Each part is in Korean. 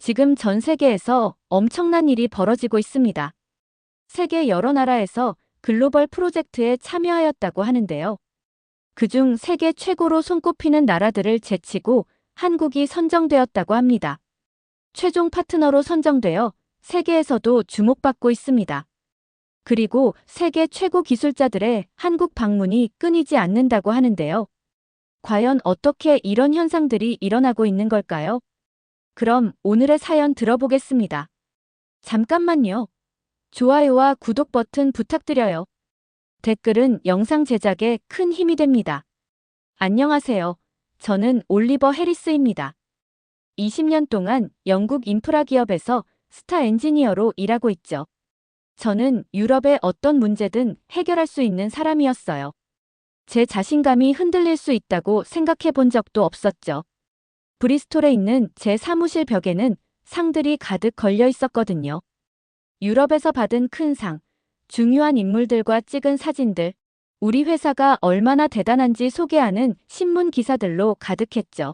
지금 전 세계에서 엄청난 일이 벌어지고 있습니다. 세계 여러 나라에서 글로벌 프로젝트에 참여하였다고 하는데요. 그중 세계 최고로 손꼽히는 나라들을 제치고 한국이 선정되었다고 합니다. 최종 파트너로 선정되어 세계에서도 주목받고 있습니다. 그리고 세계 최고 기술자들의 한국 방문이 끊이지 않는다고 하는데요. 과연 어떻게 이런 현상들이 일어나고 있는 걸까요? 그럼 오늘의 사연 들어보겠습니다. 잠깐만요. 좋아요와 구독 버튼 부탁드려요. 댓글은 영상 제작에 큰 힘이 됩니다. 안녕하세요. 저는 올리버 해리스입니다. 20년 동안 영국 인프라 기업에서 스타 엔지니어로 일하고 있죠. 저는 유럽의 어떤 문제든 해결할 수 있는 사람이었어요. 제 자신감이 흔들릴 수 있다고 생각해 본 적도 없었죠. 브리스톨에 있는 제 사무실 벽에는 상들이 가득 걸려 있었거든요. 유럽에서 받은 큰 상, 중요한 인물들과 찍은 사진들, 우리 회사가 얼마나 대단한지 소개하는 신문 기사들로 가득했죠.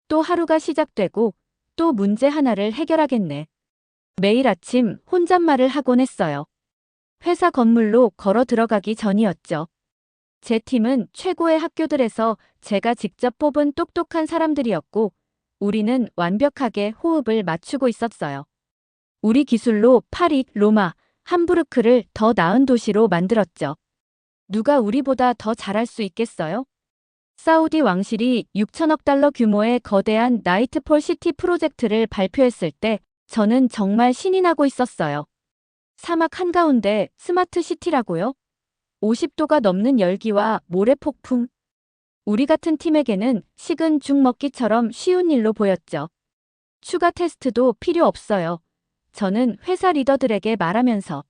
또 하루가 시작되고 또 문제 하나를 해결하겠네. 매일 아침 혼잣말을 하곤 했어요. 회사 건물로 걸어 들어가기 전이었죠. 제 팀은 최고의 학교들에서 제가 직접 뽑은 똑똑한 사람들이었고, 우리는 완벽하게 호흡을 맞추고 있었어요. 우리 기술로 파리, 로마, 함부르크를 더 나은 도시로 만들었죠. 누가 우리보다 더 잘할 수 있겠어요? 사우디 왕실이 6천억 달러 규모의 거대한 나이트폴 시티 프로젝트를 발표했을 때 저는 정말 신이 나고 있었어요. 사막 한가운데 스마트 시티라고요? 50도가 넘는 열기와 모래 폭풍. 우리 같은 팀에게는 식은 죽 먹기처럼 쉬운 일로 보였죠. 추가 테스트도 필요 없어요. 저는 회사 리더들에게 말하면서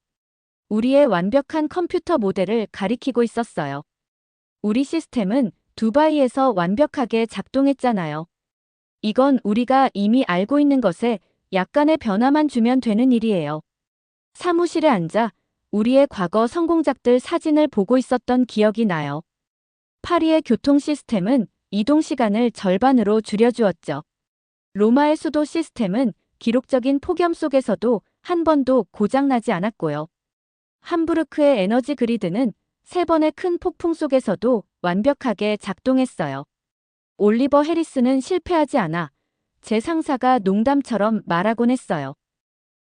우리의 완벽한 컴퓨터 모델을 가리키고 있었어요. 우리 시스템은 두바이에서 완벽하게 작동했잖아요. 이건 우리가 이미 알고 있는 것에 약간의 변화만 주면 되는 일이에요. 사무실에 앉아 우리의 과거 성공작들 사진을 보고 있었던 기억이 나요. 파리의 교통 시스템은 이동 시간을 절반으로 줄여주었죠. 로마의 수도 시스템은 기록적인 폭염 속에서도 한 번도 고장나지 않았고요. 함부르크의 에너지 그리드는 3번의 큰 폭풍 속에서도 완벽하게 작동했어요. 올리버 해리스는 실패하지 않아 제 상사가 농담처럼 말하곤 했어요.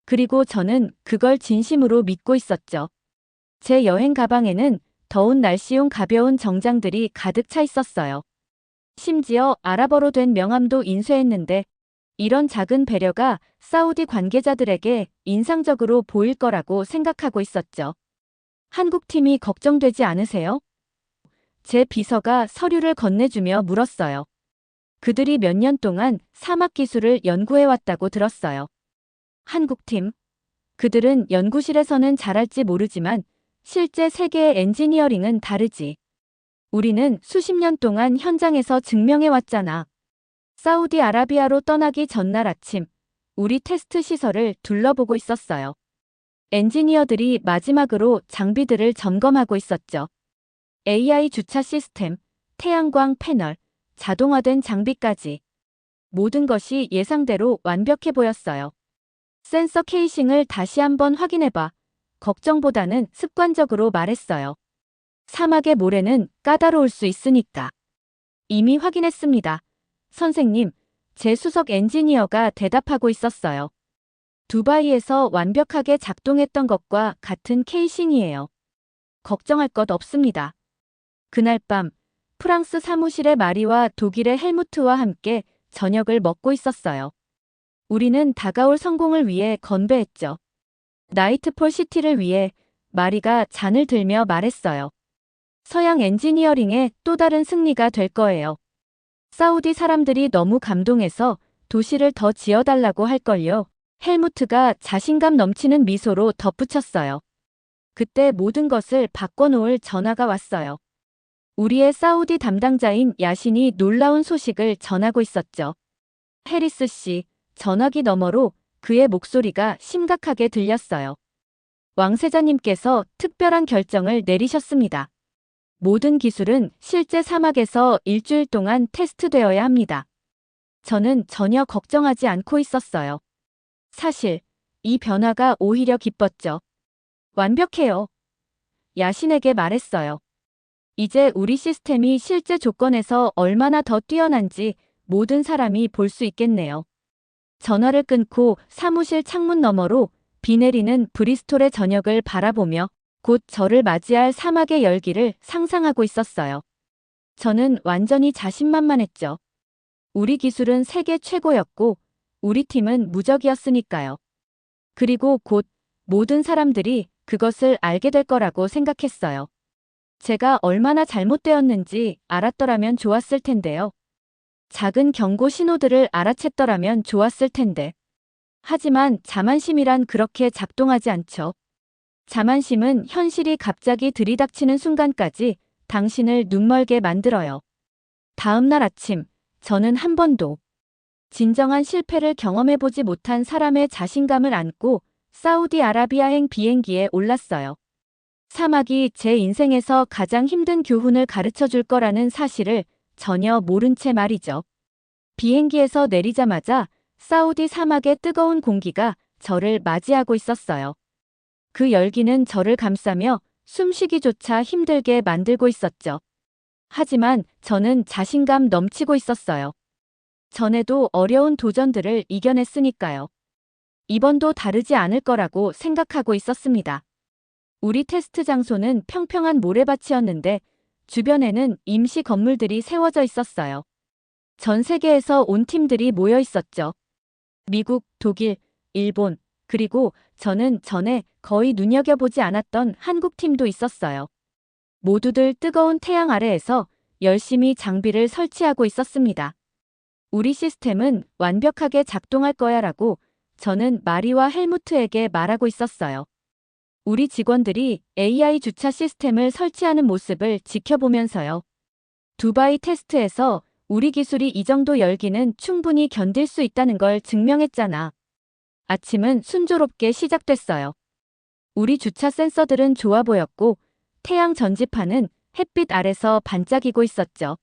그리고 저는 그걸 진심으로 믿고 있었죠. 제 여행 가방에는 더운 날씨용 가벼운 정장들이 가득 차 있었어요. 심지어 아랍어로 된 명함도 인쇄했는데 이런 작은 배려가 사우디 관계자들에게 인상적으로 보일 거라고 생각하고 있었죠. 한국 팀이 걱정되지 않으세요? 제 비서가 서류를 건네주며 물었어요. 그들이 몇 년 동안 사막 기술을 연구해왔다고 들었어요. 한국팀. 그들은 연구실에서는 잘할지 모르지만 실제 세계의 엔지니어링은 다르지. 우리는 수십 년 동안 현장에서 증명해왔잖아. 사우디아라비아로 떠나기 전날 아침, 우리 테스트 시설을 둘러보고 있었어요. 엔지니어들이 마지막으로 장비들을 점검하고 있었죠. AI 주차 시스템, 태양광 패널, 자동화된 장비까지. 모든 것이 예상대로 완벽해 보였어요. 센서 케이싱을 다시 한번 확인해봐. 걱정보다는 습관적으로 말했어요. 사막의 모래는 까다로울 수 있으니까. 이미 확인했습니다. 선생님, 제 수석 엔지니어가 대답하고 있었어요. 두바이에서 완벽하게 작동했던 것과 같은 케이싱이에요. 걱정할 것 없습니다. 그날 밤, 프랑스 사무실의 마리와 독일의 헬무트와 함께 저녁을 먹고 있었어요. 우리는 다가올 성공을 위해 건배했죠. 나이트폴 시티를 위해 마리가 잔을 들며 말했어요. 서양 엔지니어링의 또 다른 승리가 될 거예요. 사우디 사람들이 너무 감동해서 도시를 더 지어달라고 할걸요. 헬무트가 자신감 넘치는 미소로 덧붙였어요. 그때 모든 것을 바꿔놓을 전화가 왔어요. 우리의 사우디 담당자인 야신이 놀라운 소식을 전하고 있었죠. 해리스 씨, 전화기 너머로 그의 목소리가 심각하게 들렸어요. 왕세자님께서 특별한 결정을 내리셨습니다. 모든 기술은 실제 사막에서 일주일 동안 테스트되어야 합니다. 저는 전혀 걱정하지 않고 있었어요. 사실 이 변화가 오히려 기뻤죠. 완벽해요. 야신에게 말했어요. 이제 우리 시스템이 실제 조건에서 얼마나 더 뛰어난지 모든 사람이 볼 수 있겠네요. 전화를 끊고 사무실 창문 너머로 비 내리는 브리스톨의 저녁을 바라보며 곧 저를 맞이할 사막의 열기를 상상하고 있었어요. 저는 완전히 자신만만했죠. 우리 기술은 세계 최고였고 우리 팀은 무적이었으니까요. 그리고 곧 모든 사람들이 그것을 알게 될 거라고 생각했어요. 제가 얼마나 잘못되었는지 알았더라면 좋았을 텐데요. 작은 경고 신호들을 알아챘더라면 좋았을 텐데. 하지만 자만심이란 그렇게 작동하지 않죠. 자만심은 현실이 갑자기 들이닥치는 순간까지 당신을 눈멀게 만들어요. 다음 날 아침, 저는 한 번도 진정한 실패를 경험해보지 못한 사람의 자신감을 안고 사우디아라비아행 비행기에 올랐어요. 사막이 제 인생에서 가장 힘든 교훈을 가르쳐 줄 거라는 사실을 전혀 모른 채 말이죠. 비행기에서 내리자마자 사우디 사막의 뜨거운 공기가 저를 맞이하고 있었어요. 그 열기는 저를 감싸며 숨쉬기조차 힘들게 만들고 있었죠. 하지만 저는 자신감 넘치고 있었어요. 전에도 어려운 도전들을 이겨냈으니까요. 이번도 다르지 않을 거라고 생각하고 있었습니다. 우리 테스트 장소는 평평한 모래밭이었는데 주변에는 임시 건물들이 세워져 있었어요. 전 세계에서 온 팀들이 모여 있었죠. 미국, 독일, 일본, 그리고 저는 전에 거의 눈여겨보지 않았던 한국 팀도 있었어요. 모두들 뜨거운 태양 아래에서 열심히 장비를 설치하고 있었습니다. 우리 시스템은 완벽하게 작동할 거야라고 저는 마리와 헬무트에게 말하고 있었어요. 우리 직원들이 AI 주차 시스템을 설치하는 모습을 지켜보면서요. 두바이 테스트에서 우리 기술이 이 정도 열기는 충분히 견딜 수 있다는 걸 증명했잖아. 아침은 순조롭게 시작됐어요. 우리 주차 센서들은 좋아 보였고 태양 전지판은 햇빛 아래서 반짝이고 있었죠.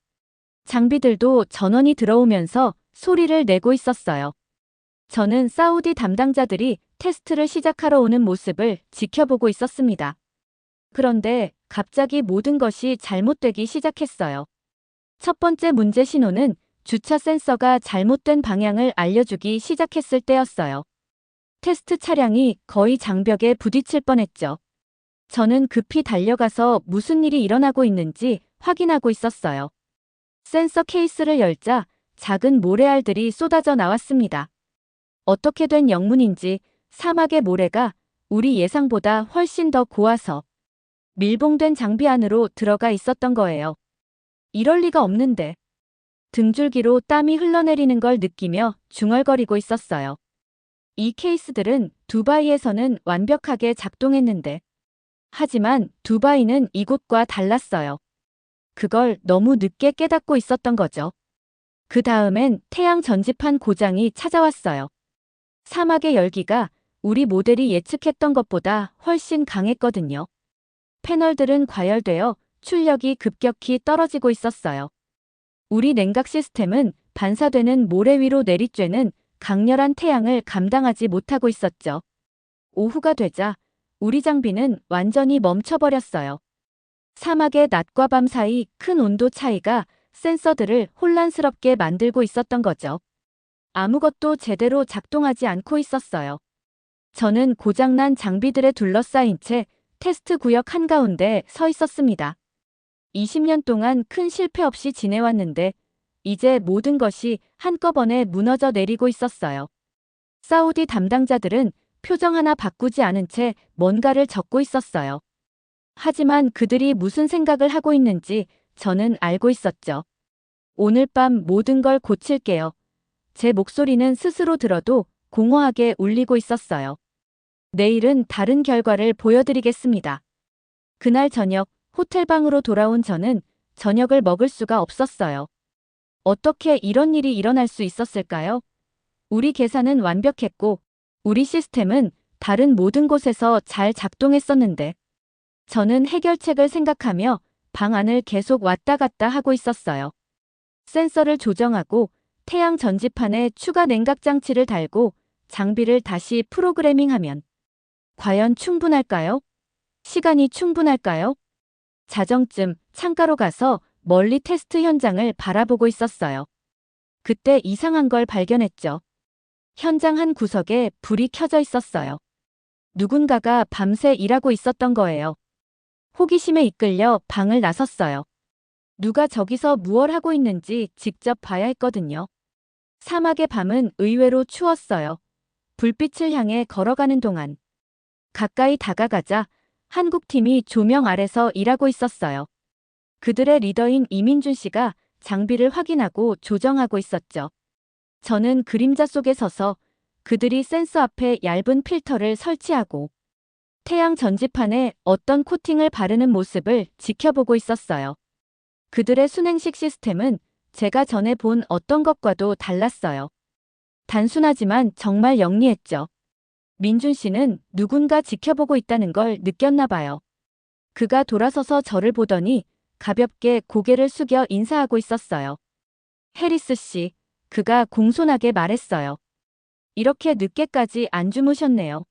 장비들도 전원이 들어오면서 소리를 내고 있었어요. 저는 사우디 담당자들이 테스트를 시작하러 오는 모습을 지켜보고 있었습니다. 그런데 갑자기 모든 것이 잘못되기 시작했어요. 첫 번째 문제 신호는 주차 센서가 잘못된 방향을 알려주기 시작했을 때였어요. 테스트 차량이 거의 장벽에 부딪힐 뻔했죠. 저는 급히 달려가서 무슨 일이 일어나고 있는지 확인하고 있었어요. 센서 케이스를 열자 작은 모래알들이 쏟아져 나왔습니다. 어떻게 된 영문인지 사막의 모래가 우리 예상보다 훨씬 더 고와서 밀봉된 장비 안으로 들어가 있었던 거예요. 이럴 리가 없는데. 등줄기로 땀이 흘러내리는 걸 느끼며 중얼거리고 있었어요. 이 케이스들은 두바이에서는 완벽하게 작동했는데. 하지만 두바이는 이곳과 달랐어요. 그걸 너무 늦게 깨닫고 있었던 거죠. 그 다음엔 태양 전지판 고장이 찾아왔어요. 사막의 열기가 우리 모델이 예측했던 것보다 훨씬 강했거든요. 패널들은 과열되어 출력이 급격히 떨어지고 있었어요. 우리 냉각 시스템은 반사되는 모래 위로 내리쬐는 강렬한 태양을 감당하지 못하고 있었죠. 오후가 되자 우리 장비는 완전히 멈춰버렸어요. 사막의 낮과 밤 사이 큰 온도 차이가 센서들을 혼란스럽게 만들고 있었던 거죠. 아무것도 제대로 작동하지 않고 있었어요. 저는 고장난 장비들에 둘러싸인 채 테스트 구역 한가운데 서 있었습니다. 20년 동안 큰 실패 없이 지내왔는데 이제 모든 것이 한꺼번에 무너져 내리고 있었어요. 사우디 담당자들은 표정 하나 바꾸지 않은 채 뭔가를 적고 있었어요. 하지만 그들이 무슨 생각을 하고 있는지 저는 알고 있었죠. 오늘 밤 모든 걸 고칠게요. 제 목소리는 스스로 들어도 공허하게 울리고 있었어요. 내일은 다른 결과를 보여드리겠습니다. 그날 저녁 호텔방으로 돌아온 저는 저녁을 먹을 수가 없었어요. 어떻게 이런 일이 일어날 수 있었을까요? 우리 계산은 완벽했고 우리 시스템은 다른 모든 곳에서 잘 작동했었는데 저는 해결책을 생각하며 방 안을 계속 왔다 갔다 하고 있었어요. 센서를 조정하고 태양 전지판에 추가 냉각 장치를 달고 장비를 다시 프로그래밍하면 과연 충분할까요? 시간이 충분할까요? 자정쯤 창가로 가서 멀리 테스트 현장을 바라보고 있었어요. 그때 이상한 걸 발견했죠. 현장 한 구석에 불이 켜져 있었어요. 누군가가 밤새 일하고 있었던 거예요. 호기심에 이끌려 방을 나섰어요. 누가 저기서 무얼 하고 있는지 직접 봐야 했거든요. 사막의 밤은 의외로 추웠어요. 불빛을 향해 걸어가는 동안 가까이 다가가자 한국팀이 조명 아래서 일하고 있었어요. 그들의 리더인 이민준 씨가 장비를 확인하고 조정하고 있었죠. 저는 그림자 속에 서서 그들이 센서 앞에 얇은 필터를 설치하고 태양 전지판에 어떤 코팅을 바르는 모습을 지켜보고 있었어요. 그들의 순행식 시스템은 제가 전에 본 어떤 것과도 달랐어요. 단순하지만 정말 영리했죠. 민준 씨는 누군가 지켜보고 있다는 걸 느꼈나 봐요. 그가 돌아서서 저를 보더니 가볍게 고개를 숙여 인사하고 있었어요. 해리스 씨, 그가 공손하게 말했어요. 이렇게 늦게까지 안 주무셨네요.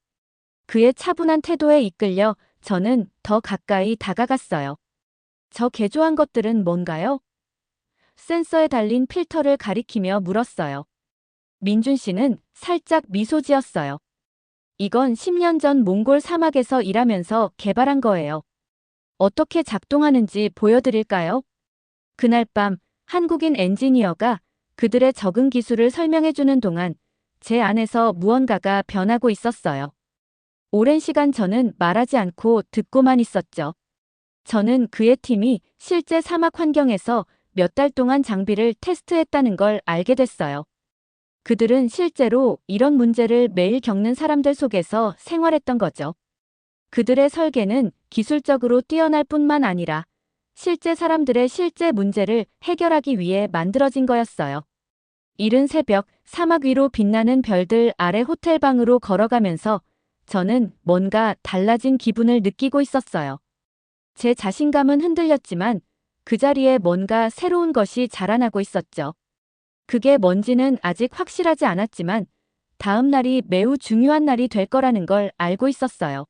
그의 차분한 태도에 이끌려 저는 더 가까이 다가갔어요. 저 개조한 것들은 뭔가요? 센서에 달린 필터를 가리키며 물었어요. 민준 씨는 살짝 미소 지었어요. 이건 10년 전 몽골 사막에서 일하면서 개발한 거예요. 어떻게 작동하는지 보여드릴까요? 그날 밤 한국인 엔지니어가 그들의 적응 기술을 설명해주는 동안 제 안에서 무언가가 변하고 있었어요. 오랜 시간 저는 말하지 않고 듣고만 있었죠. 저는 그의 팀이 실제 사막 환경에서 몇 달 동안 장비를 테스트했다는 걸 알게 됐어요. 그들은 실제로 이런 문제를 매일 겪는 사람들 속에서 생활했던 거죠. 그들의 설계는 기술적으로 뛰어날 뿐만 아니라 실제 사람들의 실제 문제를 해결하기 위해 만들어진 거였어요. 이른 새벽 사막 위로 빛나는 별들 아래 호텔방으로 걸어가면서 저는 뭔가 달라진 기분을 느끼고 있었어요. 제 자신감은 흔들렸지만 그 자리에 뭔가 새로운 것이 자라나고 있었죠. 그게 뭔지는 아직 확실하지 않았지만 다음 날이 매우 중요한 날이 될 거라는 걸 알고 있었어요.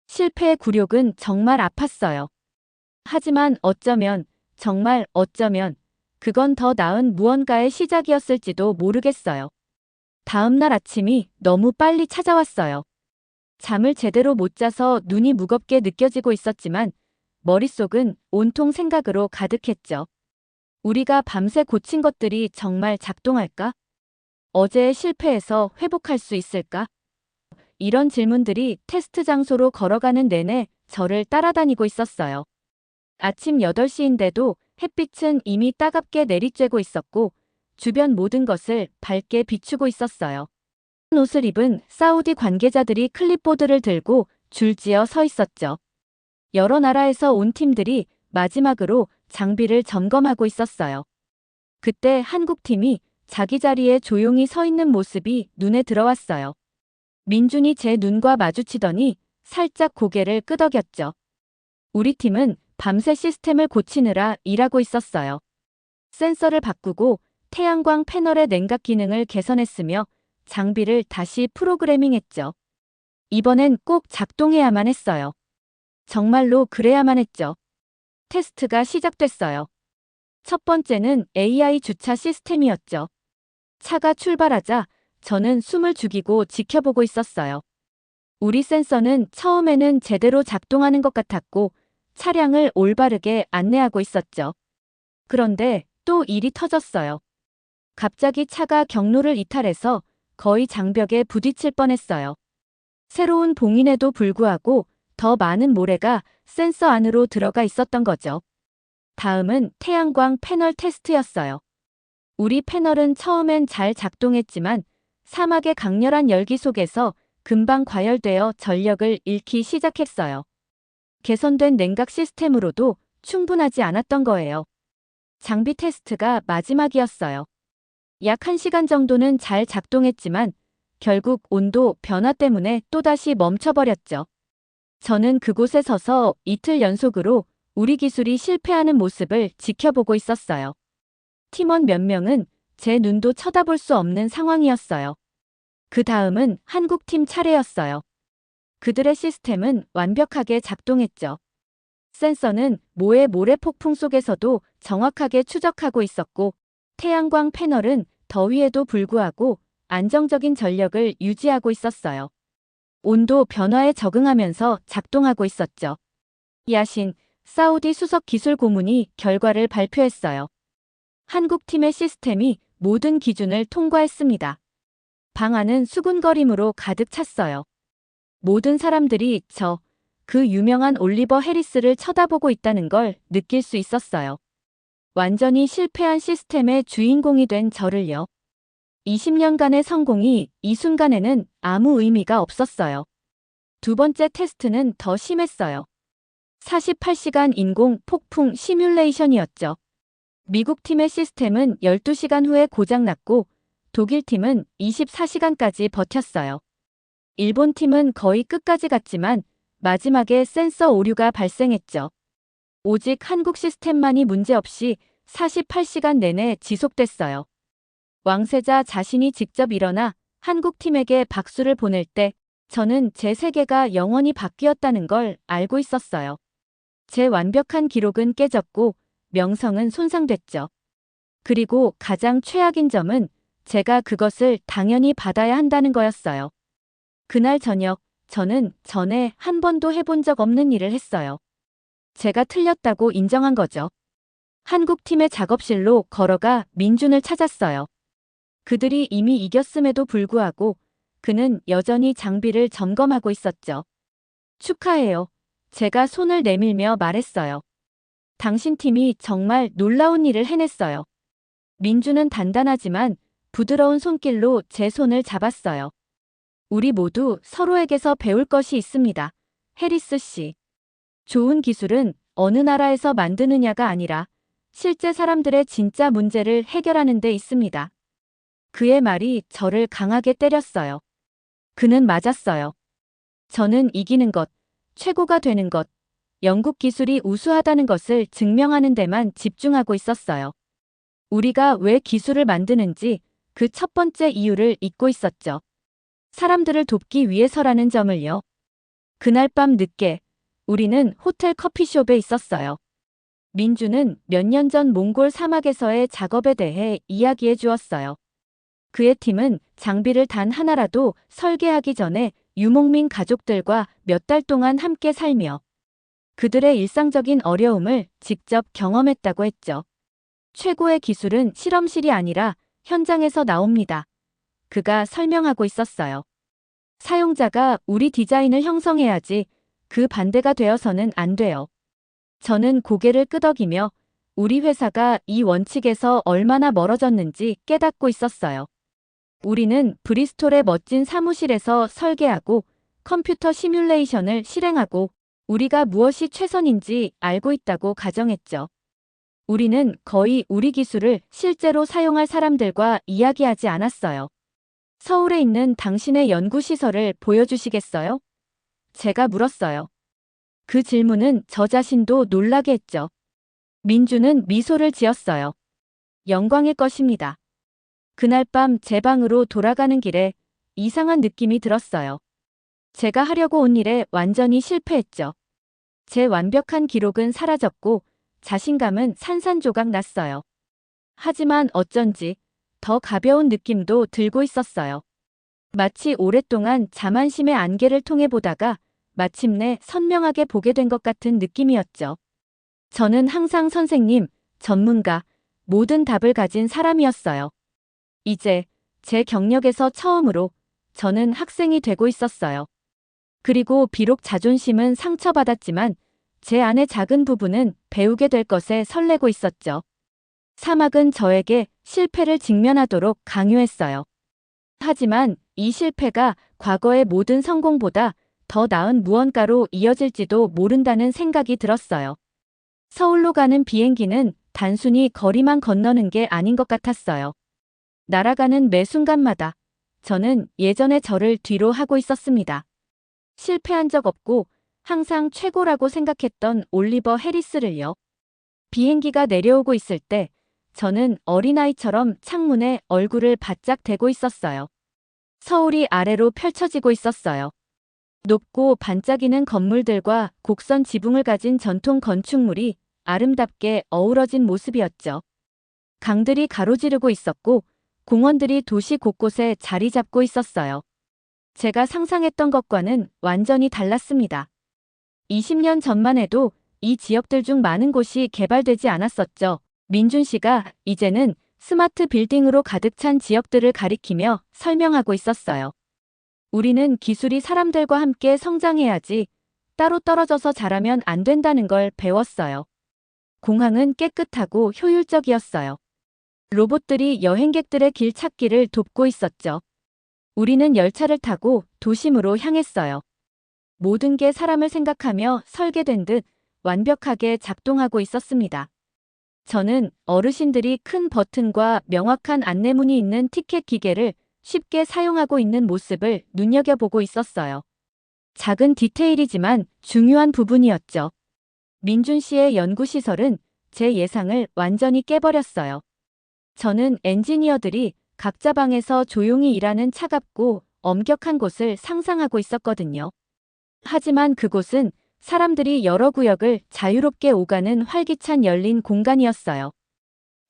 실패의 굴욕은 정말 아팠어요. 하지만 어쩌면, 정말 어쩌면 그건 더 나은 무언가의 시작이었을지도 모르겠어요. 다음 날 아침이 너무 빨리 찾아왔어요. 잠을 제대로 못 자서 눈이 무겁게 느껴지고 있었지만 머릿속은 온통 생각으로 가득했죠. 우리가 밤새 고친 것들이 정말 작동할까? 어제의 실패에서 회복할 수 있을까? 이런 질문들이 테스트 장소로 걸어가는 내내 저를 따라다니고 있었어요. 아침 8시인데도 햇빛은 이미 따갑게 내리쬐고 있었고 주변 모든 것을 밝게 비추고 있었어요. 옷을 입은 사우디 관계자들이 클립보드를 들고 줄지어 서 있었죠. 여러 나라에서 온 팀들이 마지막으로 장비를 점검하고 있었어요. 그때 한국 팀이 자기 자리에 조용히 서 있는 모습이 눈에 들어왔어요. 민준이 제 눈과 마주치더니 살짝 고개를 끄덕였죠. 우리 팀은 밤새 시스템을 고치느라 일하고 있었어요. 센서를 바꾸고 태양광 패널의 냉각 기능을 개선했으며 장비를 다시 프로그래밍했죠. 이번엔 꼭 작동해야만 했어요. 정말로 그래야만 했죠. 테스트가 시작됐어요. 첫 번째는 AI 주차 시스템이었죠. 차가 출발하자 저는 숨을 죽이고 지켜보고 있었어요. 우리 센서는 처음에는 제대로 작동하는 것 같았고 차량을 올바르게 안내하고 있었죠. 그런데 또 일이 터졌어요. 갑자기 차가 경로를 이탈해서 거의 장벽에 부딪힐 뻔했어요. 새로운 봉인에도 불구하고 더 많은 모래가 센서 안으로 들어가 있었던 거죠. 다음은 태양광 패널 테스트였어요. 우리 패널은 처음엔 잘 작동했지만 사막의 강렬한 열기 속에서 금방 과열되어 전력을 잃기 시작했어요. 개선된 냉각 시스템으로도 충분하지 않았던 거예요. 장비 테스트가 마지막이었어요. 약 1시간 정도는 잘 작동했지만 결국 온도 변화 때문에 또다시 멈춰버렸죠. 저는 그곳에 서서 이틀 연속으로 우리 기술이 실패하는 모습을 지켜보고 있었어요. 팀원 몇 명은 제 눈도 쳐다볼 수 없는 상황이었어요. 그 다음은 한국팀 차례였어요. 그들의 시스템은 완벽하게 작동했죠. 센서는 모의 모래 폭풍 속에서도 정확하게 추적하고 있었고, 태양광 패널은 더위에도 불구하고 안정적인 전력을 유지하고 있었어요. 온도 변화에 적응하면서 작동하고 있었죠. 야신, 사우디 수석 기술 고문이 결과를 발표했어요. 한국팀의 시스템이 모든 기준을 통과했습니다. 방 안은 수군거림으로 가득 찼어요. 모든 사람들이 그 유명한 올리버 해리스를 쳐다보고 있다는 걸 느낄 수 있었어요. 완전히 실패한 시스템의 주인공이 된 저를요. 20년간의 성공이 이 순간에는 아무 의미가 없었어요. 두 번째 테스트는 더 심했어요. 48시간 인공 폭풍 시뮬레이션이었죠. 미국 팀의 시스템은 12시간 후에 고장났고, 독일 팀은 24시간까지 버텼어요. 일본 팀은 거의 끝까지 갔지만 마지막에 센서 오류가 발생했죠. 오직 한국 시스템만이 문제없이 48시간 내내 지속됐어요. 왕세자 자신이 직접 일어나 한국 팀에게 박수를 보낼 때 저는 제 세계가 영원히 바뀌었다는 걸 알고 있었어요. 제 완벽한 기록은 깨졌고 명성은 손상됐죠. 그리고 가장 최악인 점은 제가 그것을 당연히 받아야 한다는 거였어요. 그날 저녁, 저는 전에 한 번도 해본 적 없는 일을 했어요. 제가 틀렸다고 인정한 거죠. 한국팀의 작업실로 걸어가 민준을 찾았어요. 그들이 이미 이겼음에도 불구하고 그는 여전히 장비를 점검하고 있었죠. 축하해요. 제가 손을 내밀며 말했어요. 당신 팀이 정말 놀라운 일을 해냈어요. 민준은 단단하지만 부드러운 손길로 제 손을 잡았어요. 우리 모두 서로에게서 배울 것이 있습니다. 해리스 씨. 좋은 기술은 어느 나라에서 만드느냐가 아니라 실제 사람들의 진짜 문제를 해결하는 데 있습니다. 그의 말이 저를 강하게 때렸어요. 그는 맞았어요. 저는 이기는 것, 최고가 되는 것, 영국 기술이 우수하다는 것을 증명하는 데만 집중하고 있었어요. 우리가 왜 기술을 만드는지 그 첫 번째 이유를 잊고 있었죠. 사람들을 돕기 위해서라는 점을요. 그날 밤 늦게 우리는 호텔 커피숍에 있었어요. 민주는 몇 년 전 몽골 사막에서의 작업에 대해 이야기해 주었어요. 그의 팀은 장비를 단 하나라도 설계하기 전에 유목민 가족들과 몇 달 동안 함께 살며 그들의 일상적인 어려움을 직접 경험했다고 했죠. 최고의 기술은 실험실이 아니라 현장에서 나옵니다. 그가 설명하고 있었어요. 사용자가 우리 디자인을 형성해야지 그 반대가 되어서는 안 돼요. 저는 고개를 끄덕이며 우리 회사가 이 원칙에서 얼마나 멀어졌는지 깨닫고 있었어요. 우리는 브리스톨의 멋진 사무실에서 설계하고 컴퓨터 시뮬레이션을 실행하고 우리가 무엇이 최선인지 알고 있다고 가정했죠. 우리는 거의 우리 기술을 실제로 사용할 사람들과 이야기하지 않았어요. 서울에 있는 당신의 연구시설을 보여주시겠어요? 제가 물었어요. 그 질문은 저 자신도 놀라게 했죠. 민주는 미소를 지었어요. 영광일 것입니다. 그날 밤 제 방으로 돌아가는 길에 이상한 느낌이 들었어요. 제가 하려고 온 일에 완전히 실패했죠. 제 완벽한 기록은 사라졌고 자신감은 산산조각 났어요. 하지만 어쩐지 더 가벼운 느낌도 들고 있었어요. 마치 오랫동안 자만심의 안개를 통해 보다가 마침내 선명하게 보게 된 것 같은 느낌이었죠. 저는 항상 선생님, 전문가, 모든 답을 가진 사람이었어요. 이제 제 경력에서 처음으로 저는 학생이 되고 있었어요. 그리고 비록 자존심은 상처받았지만 제 안의 작은 부분은 배우게 될 것에 설레고 있었죠. 사막은 저에게 실패를 직면하도록 강요했어요. 하지만 이 실패가 과거의 모든 성공보다 더 나은 무언가로 이어질지도 모른다는 생각이 들었어요. 서울로 가는 비행기는 단순히 거리만 건너는 게 아닌 것 같았어요. 날아가는 매 순간마다 저는 예전의 저를 뒤로 하고 있었습니다. 실패한 적 없고 항상 최고라고 생각했던 올리버 해리스를요. 비행기가 내려오고 있을 때 저는 어린아이처럼 창문에 얼굴을 바짝 대고 있었어요. 서울이 아래로 펼쳐지고 있었어요. 높고 반짝이는 건물들과 곡선 지붕을 가진 전통 건축물이 아름답게 어우러진 모습이었죠. 강들이 가로지르고 있었고 공원들이 도시 곳곳에 자리 잡고 있었어요. 제가 상상했던 것과는 완전히 달랐습니다. 20년 전만 해도 이 지역들 중 많은 곳이 개발되지 않았었죠. 민준 씨가 이제는 스마트 빌딩으로 가득 찬 지역들을 가리키며 설명하고 있었어요. 우리는 기술이 사람들과 함께 성장해야지 따로 떨어져서 자라면 안 된다는 걸 배웠어요. 공항은 깨끗하고 효율적이었어요. 로봇들이 여행객들의 길 찾기를 돕고 있었죠. 우리는 열차를 타고 도심으로 향했어요. 모든 게 사람을 생각하며 설계된 듯 완벽하게 작동하고 있었습니다. 저는 어르신들이 큰 버튼과 명확한 안내문이 있는 티켓 기계를 쉽게 사용하고 있는 모습을 눈여겨보고 있었어요. 작은 디테일이지만 중요한 부분이었죠. 민준 씨의 연구시설은 제 예상을 완전히 깨버렸어요. 저는 엔지니어들이 각자 방에서 조용히 일하는 차갑고 엄격한 곳을 상상하고 있었거든요. 하지만 그곳은 사람들이 여러 구역을 자유롭게 오가는 활기찬 열린 공간이었어요.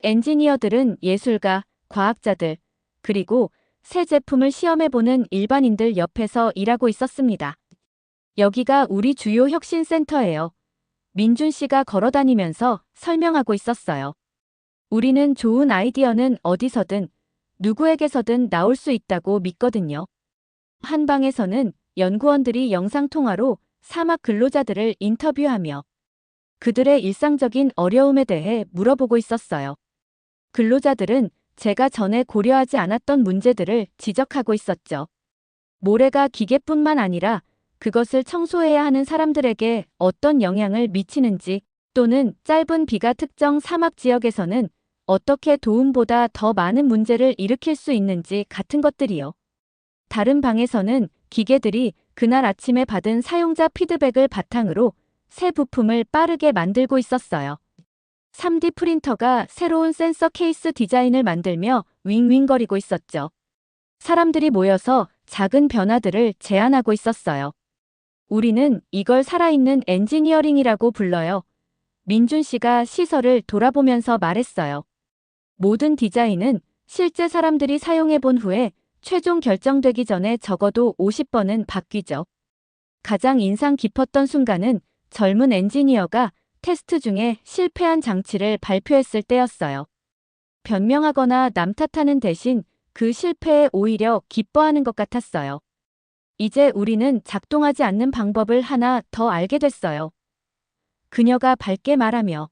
엔지니어들은 예술가, 과학자들, 그리고 새 제품을 시험해보는 일반인들 옆에서 일하고 있었습니다. 여기가 우리 주요 혁신센터예요. 민준 씨가 걸어다니면서 설명하고 있었어요. 우리는 좋은 아이디어는 어디서든 누구에게서든 나올 수 있다고 믿거든요. 한 방에서는 연구원들이 영상통화로 사막 근로자들을 인터뷰하며 그들의 일상적인 어려움에 대해 물어보고 있었어요. 근로자들은 제가 전에 고려하지 않았던 문제들을 지적하고 있었죠. 모래가 기계뿐만 아니라 그것을 청소해야 하는 사람들에게 어떤 영향을 미치는지 또는 짧은 비가 특정 사막 지역에서는 어떻게 도움보다 더 많은 문제를 일으킬 수 있는지 같은 것들이요. 다른 방에서는 기계들이 그날 아침에 받은 사용자 피드백을 바탕으로 새 부품을 빠르게 만들고 있었어요. 3D 프린터가 새로운 센서 케이스 디자인을 만들며 윙윙거리고 있었죠. 사람들이 모여서 작은 변화들을 제안하고 있었어요. 우리는 이걸 살아있는 엔지니어링이라고 불러요. 민준 씨가 시설을 돌아보면서 말했어요. 모든 디자인은 실제 사람들이 사용해 본 후에 최종 결정되기 전에 적어도 50번은 바뀌죠. 가장 인상 깊었던 순간은 젊은 엔지니어가 테스트 중에 실패한 장치를 발표했을 때였어요. 변명하거나 남 탓하는 대신 그 실패에 오히려 기뻐하는 것 같았어요. 이제 우리는 작동하지 않는 방법을 하나 더 알게 됐어요. 그녀가 밝게 말하며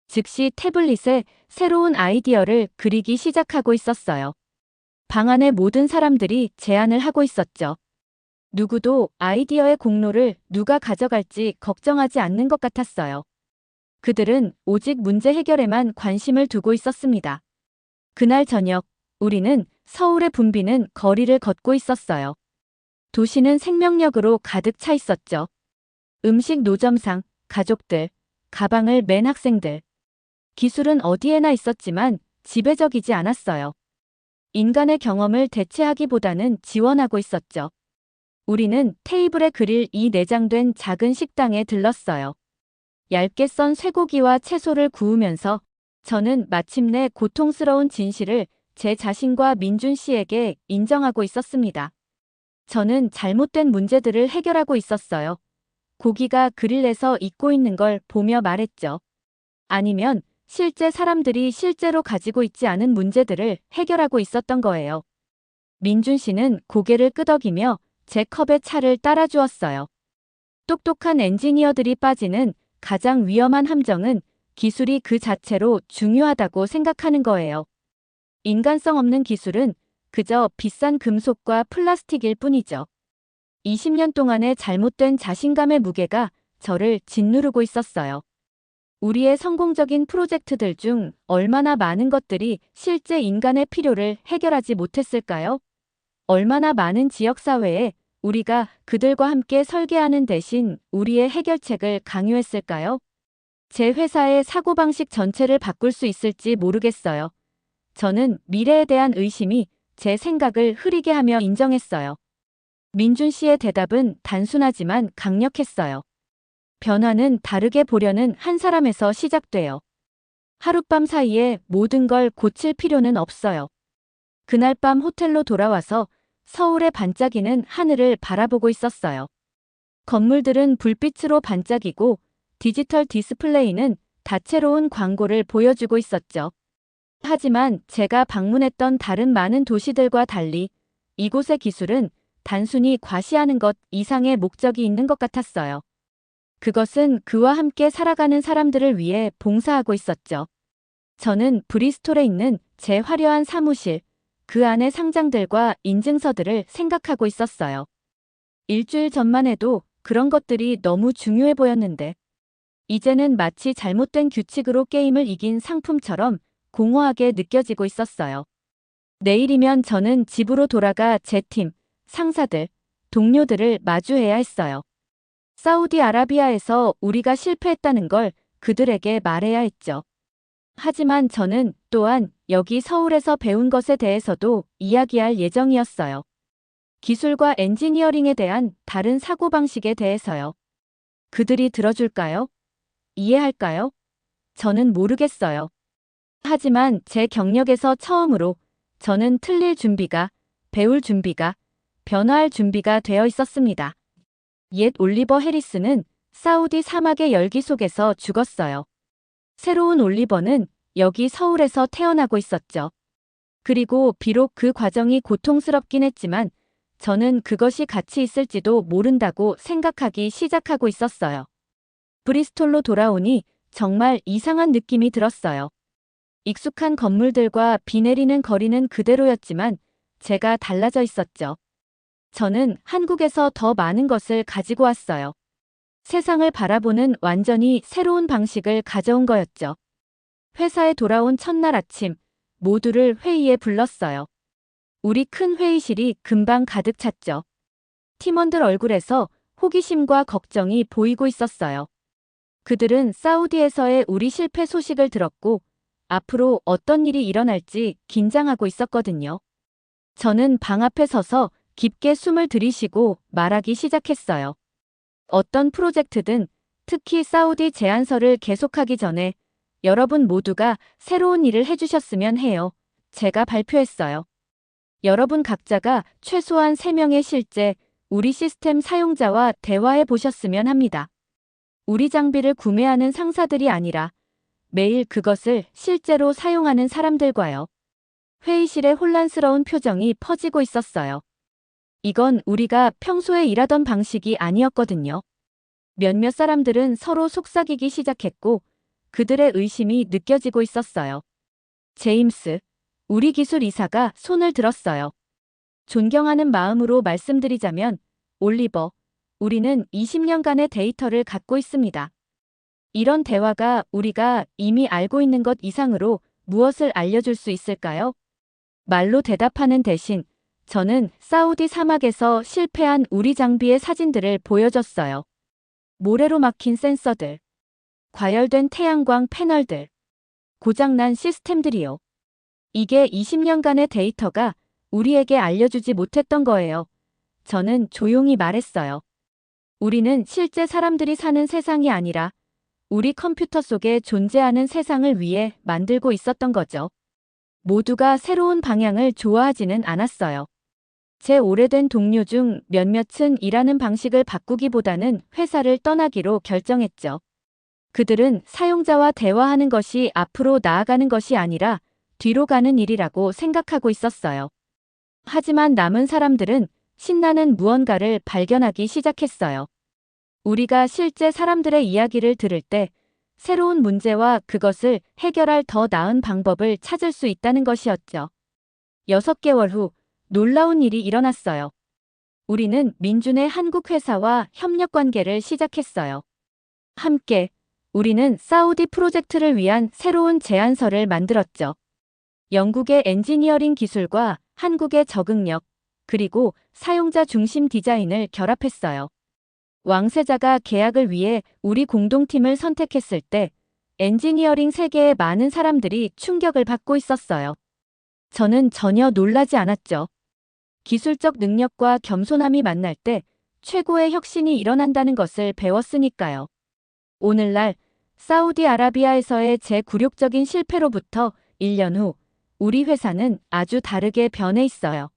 즉시 태블릿에 새로운 아이디어를 그리기 시작하고 있었어요. 방 안의 모든 사람들이 제안을 하고 있었죠. 누구도 아이디어의 공로를 누가 가져갈지 걱정하지 않는 것 같았어요. 그들은 오직 문제 해결에만 관심을 두고 있었습니다. 그날 저녁, 우리는 서울의 붐비는 거리를 걷고 있었어요. 도시는 생명력으로 가득 차 있었죠. 음식 노점상, 가족들, 가방을 맨 학생들. 기술은 어디에나 있었지만 지배적이지 않았어요. 인간의 경험을 대체하기보다는 지원하고 있었죠. 우리는 테이블에 그릴 이 내장된 작은 식당에 들렀어요. 얇게 썬 쇠고기와 채소를 구우면서 저는 마침내 고통스러운 진실을 제 자신과 민준 씨에게 인정하고 있었습니다. 저는 잘못된 문제들을 해결하고 있었어요. 고기가 그릴에서 익고 있는 걸 보며 말했죠. 아니면 실제 사람들이 실제로 가지고 있지 않은 문제들을 해결하고 있었던 거예요. 민준 씨는 고개를 끄덕이며 제 컵에 차를 따라주었어요. 똑똑한 엔지니어들이 빠지는 가장 위험한 함정은 기술이 그 자체로 중요하다고 생각하는 거예요. 인간성 없는 기술은 그저 비싼 금속과 플라스틱일 뿐이죠. 20년 동안의 잘못된 자신감의 무게가 저를 짓누르고 있었어요. 우리의 성공적인 프로젝트들 중 얼마나 많은 것들이 실제 인간의 필요를 해결하지 못했을까요? 얼마나 많은 지역사회에 우리가 그들과 함께 설계하는 대신 우리의 해결책을 강요했을까요? 제 회사의 사고방식 전체를 바꿀 수 있을지 모르겠어요. 저는 미래에 대한 의심이 제 생각을 흐리게 하며 인정했어요. 민준 씨의 대답은 단순하지만 강력했어요. 변화는 다르게 보려는 한 사람에서 시작돼요. 하룻밤 사이에 모든 걸 고칠 필요는 없어요. 그날 밤 호텔로 돌아와서 서울의 반짝이는 하늘을 바라보고 있었어요. 건물들은 불빛으로 반짝이고 디지털 디스플레이는 다채로운 광고를 보여주고 있었죠. 하지만 제가 방문했던 다른 많은 도시들과 달리 이곳의 기술은 단순히 과시하는 것 이상의 목적이 있는 것 같았어요. 그것은 그와 함께 살아가는 사람들을 위해 봉사하고 있었죠. 저는 브리스톨에 있는 제 화려한 사무실, 그 안의 상장들과 인증서들을 생각하고 있었어요. 일주일 전만 해도 그런 것들이 너무 중요해 보였는데, 이제는 마치 잘못된 규칙으로 게임을 이긴 상품처럼 공허하게 느껴지고 있었어요. 내일이면 저는 집으로 돌아가 제 팀, 상사들, 동료들을 마주해야 했어요. 사우디아라비아에서 우리가 실패했다는 걸 그들에게 말해야 했죠. 하지만 저는 또한 여기 서울에서 배운 것에 대해서도 이야기할 예정이었어요. 기술과 엔지니어링에 대한 다른 사고방식에 대해서요. 그들이 들어줄까요? 이해할까요? 저는 모르겠어요. 하지만 제 경력에서 처음으로 저는 틀릴 준비가, 배울 준비가, 변화할 준비가 되어 있었습니다. 옛 올리버 해리스는 사우디 사막의 열기 속에서 죽었어요. 새로운 올리버는 여기 서울에서 태어나고 있었죠. 그리고 비록 그 과정이 고통스럽긴 했지만 저는 그것이 가치 있을지도 모른다고 생각하기 시작하고 있었어요. 브리스톨로 돌아오니 정말 이상한 느낌이 들었어요. 익숙한 건물들과 비 내리는 거리는 그대로였지만 제가 달라져 있었죠. 저는 한국에서 더 많은 것을 가지고 왔어요. 세상을 바라보는 완전히 새로운 방식을 가져온 거였죠. 회사에 돌아온 첫날 아침, 모두를 회의에 불렀어요. 우리 큰 회의실이 금방 가득 찼죠. 팀원들 얼굴에서 호기심과 걱정이 보이고 있었어요. 그들은 사우디에서의 우리 실패 소식을 들었고 앞으로 어떤 일이 일어날지 긴장하고 있었거든요. 저는 방 앞에 서서 깊게 숨을 들이쉬고 말하기 시작했어요. 어떤 프로젝트든 특히 사우디 제안서를 계속하기 전에 여러분 모두가 새로운 일을 해주셨으면 해요. 제가 발표했어요. 여러분 각자가 최소한 3명의 실제 우리 시스템 사용자와 대화해 보셨으면 합니다. 우리 장비를 구매하는 상사들이 아니라 매일 그것을 실제로 사용하는 사람들과요. 회의실에 혼란스러운 표정이 퍼지고 있었어요. 이건 우리가 평소에 일하던 방식이 아니었거든요. 몇몇 사람들은 서로 속삭이기 시작했고 그들의 의심이 느껴지고 있었어요. 제임스, 우리 기술 이사가 손을 들었어요. 존경하는 마음으로 말씀드리자면, 올리버, 우리는 20년간의 데이터를 갖고 있습니다. 이런 대화가 우리가 이미 알고 있는 것 이상으로 무엇을 알려줄 수 있을까요? 말로 대답하는 대신 저는 사우디 사막에서 실패한 우리 장비의 사진들을 보여줬어요. 모래로 막힌 센서들, 과열된 태양광 패널들, 고장난 시스템들이요. 이게 20년간의 데이터가 우리에게 알려주지 못했던 거예요. 저는 조용히 말했어요. 우리는 실제 사람들이 사는 세상이 아니라 우리 컴퓨터 속에 존재하는 세상을 위해 만들고 있었던 거죠. 모두가 새로운 방향을 좋아하지는 않았어요. 제 오래된 동료 중 몇몇은 일하는 방식을 바꾸기보다는 회사를 떠나기로 결정했죠. 그들은 사용자와 대화하는 것이 앞으로 나아가는 것이 아니라 뒤로 가는 일이라고 생각하고 있었어요. 하지만 남은 사람들은 신나는 무언가를 발견하기 시작했어요. 우리가 실제 사람들의 이야기를 들을 때 새로운 문제와 그것을 해결할 더 나은 방법을 찾을 수 있다는 것이었죠. 6개월 후 놀라운 일이 일어났어요. 우리는 민준의 한국 회사와 협력 관계를 시작했어요. 함께 우리는 사우디 프로젝트를 위한 새로운 제안서를 만들었죠. 영국의 엔지니어링 기술과 한국의 적응력, 그리고 사용자 중심 디자인을 결합했어요. 왕세자가 계약을 위해 우리 공동팀을 선택했을 때 엔지니어링 세계의 많은 사람들이 충격을 받고 있었어요. 저는 전혀 놀라지 않았죠. 기술적 능력과 겸손함이 만날 때 최고의 혁신이 일어난다는 것을 배웠으니까요. 오늘날 사우디아라비아에서의 제 굴욕적인 실패로부터 1년 후 우리 회사는 아주 다르게 변해 있어요.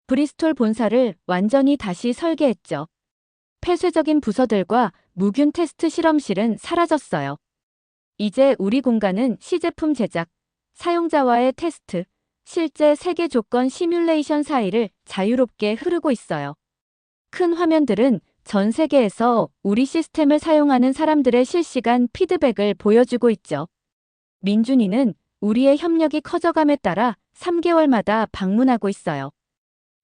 브리스톨 본사를 완전히 다시 설계했죠. 폐쇄적인 부서들과 무균 테스트 실험실은 사라졌어요. 이제 우리 공간은 시제품 제작, 사용자와의 테스트, 실제 세계 조건 시뮬레이션 사이를 자유롭게 흐르고 있어요. 큰 화면들은 전 세계에서 우리 시스템을 사용하는 사람들의 실시간 피드백을 보여주고 있죠. 민준이는 우리의 협력이 커져감에 따라 3개월마다 방문하고 있어요.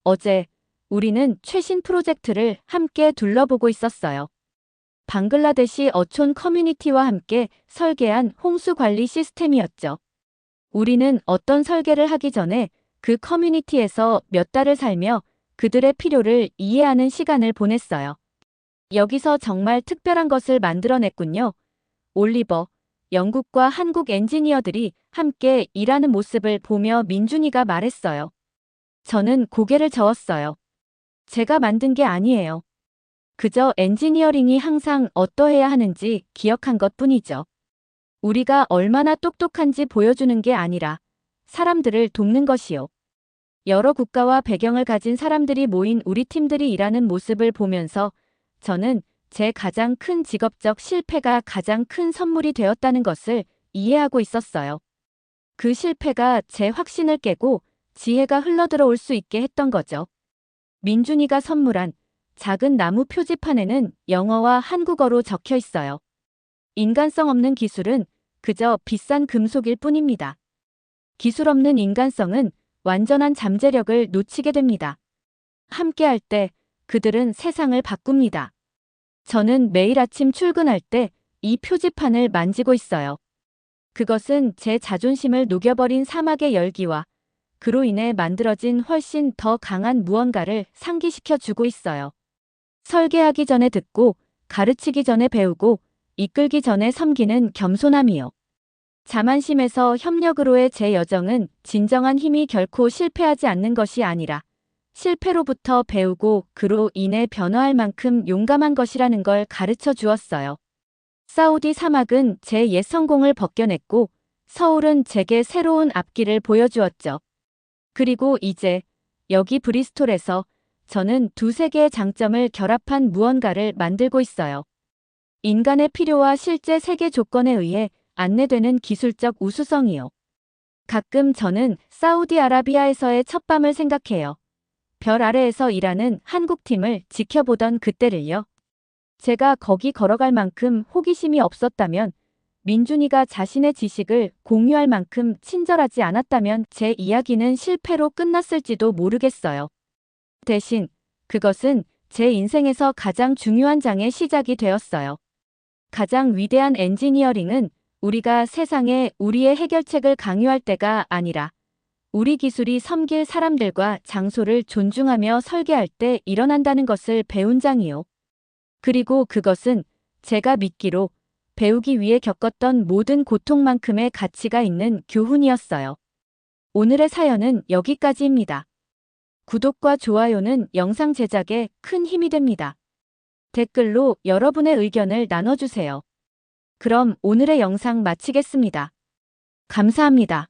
어제 우리는 최신 프로젝트를 함께 둘러보고 있었어요. 방글라데시 어촌 커뮤니티와 함께 설계한 홍수 관리 시스템이었죠. 우리는 어떤 설계를 하기 전에 그 커뮤니티에서 몇 달을 살며 그들의 필요를 이해하는 시간을 보냈어요. 여기서 정말 특별한 것을 만들어냈군요. 올리버, 영국과 한국 엔지니어들이 함께 일하는 모습을 보며 민준이가 말했어요. 저는 고개를 저었어요. 제가 만든 게 아니에요. 그저 엔지니어링이 항상 어떠해야 하는지 기억한 것뿐이죠. 우리가 얼마나 똑똑한지 보여주는 게 아니라 사람들을 돕는 것이요. 여러 국가와 배경을 가진 사람들이 모인 우리 팀들이 일하는 모습을 보면서 저는 제 가장 큰 직업적 실패가 가장 큰 선물이 되었다는 것을 이해하고 있었어요. 그 실패가 제 확신을 깨고 지혜가 흘러들어올 수 있게 했던 거죠. 민준이가 선물한 작은 나무 표지판에는 영어와 한국어로 적혀 있어요. 인간성 없는 기술은 그저 비싼 금속일 뿐입니다. 기술 없는 인간성은 완전한 잠재력을 놓치게 됩니다. 함께할 때 그들은 세상을 바꿉니다. 저는 매일 아침 출근할 때 이 표지판을 만지고 있어요. 그것은 제 자존심을 녹여버린 사막의 열기와 그로 인해 만들어진 훨씬 더 강한 무언가를 상기시켜 주고 있어요. 설계하기 전에 듣고, 가르치기 전에 배우고, 이끌기 전에 섬기는 겸손함이요. 자만심에서 협력으로의 제 여정은 진정한 힘이 결코 실패하지 않는 것이 아니라 실패로부터 배우고 그로 인해 변화할 만큼 용감한 것이라는 걸 가르쳐 주었어요. 사우디 사막은 제 옛 성공을 벗겨냈고 서울은 제게 새로운 앞길을 보여주었죠. 그리고 이제 여기 브리스톨에서 저는 두세 개의 장점을 결합한 무언가를 만들고 있어요. 인간의 필요와 실제 세계 조건에 의해 안내되는 기술적 우수성이요. 가끔 저는 사우디아라비아에서의 첫밤을 생각해요. 별 아래에서 일하는 한국팀을 지켜보던 그때를요. 제가 거기 걸어갈 만큼 호기심이 없었다면, 민준이가 자신의 지식을 공유할 만큼 친절하지 않았다면 제 이야기는 실패로 끝났을지도 모르겠어요. 대신 그것은 제 인생에서 가장 중요한 장의 시작이 되었어요. 가장 위대한 엔지니어링은 우리가 세상에 우리의 해결책을 강요할 때가 아니라 우리 기술이 섬길 사람들과 장소를 존중하며 설계할 때 일어난다는 것을 배운 장이요. 그리고 그것은 제가 믿기로 배우기 위해 겪었던 모든 고통만큼의 가치가 있는 교훈이었어요. 오늘의 사연은 여기까지입니다. 구독과 좋아요는 영상 제작에 큰 힘이 됩니다. 댓글로 여러분의 의견을 나눠주세요. 그럼 오늘의 영상 마치겠습니다. 감사합니다.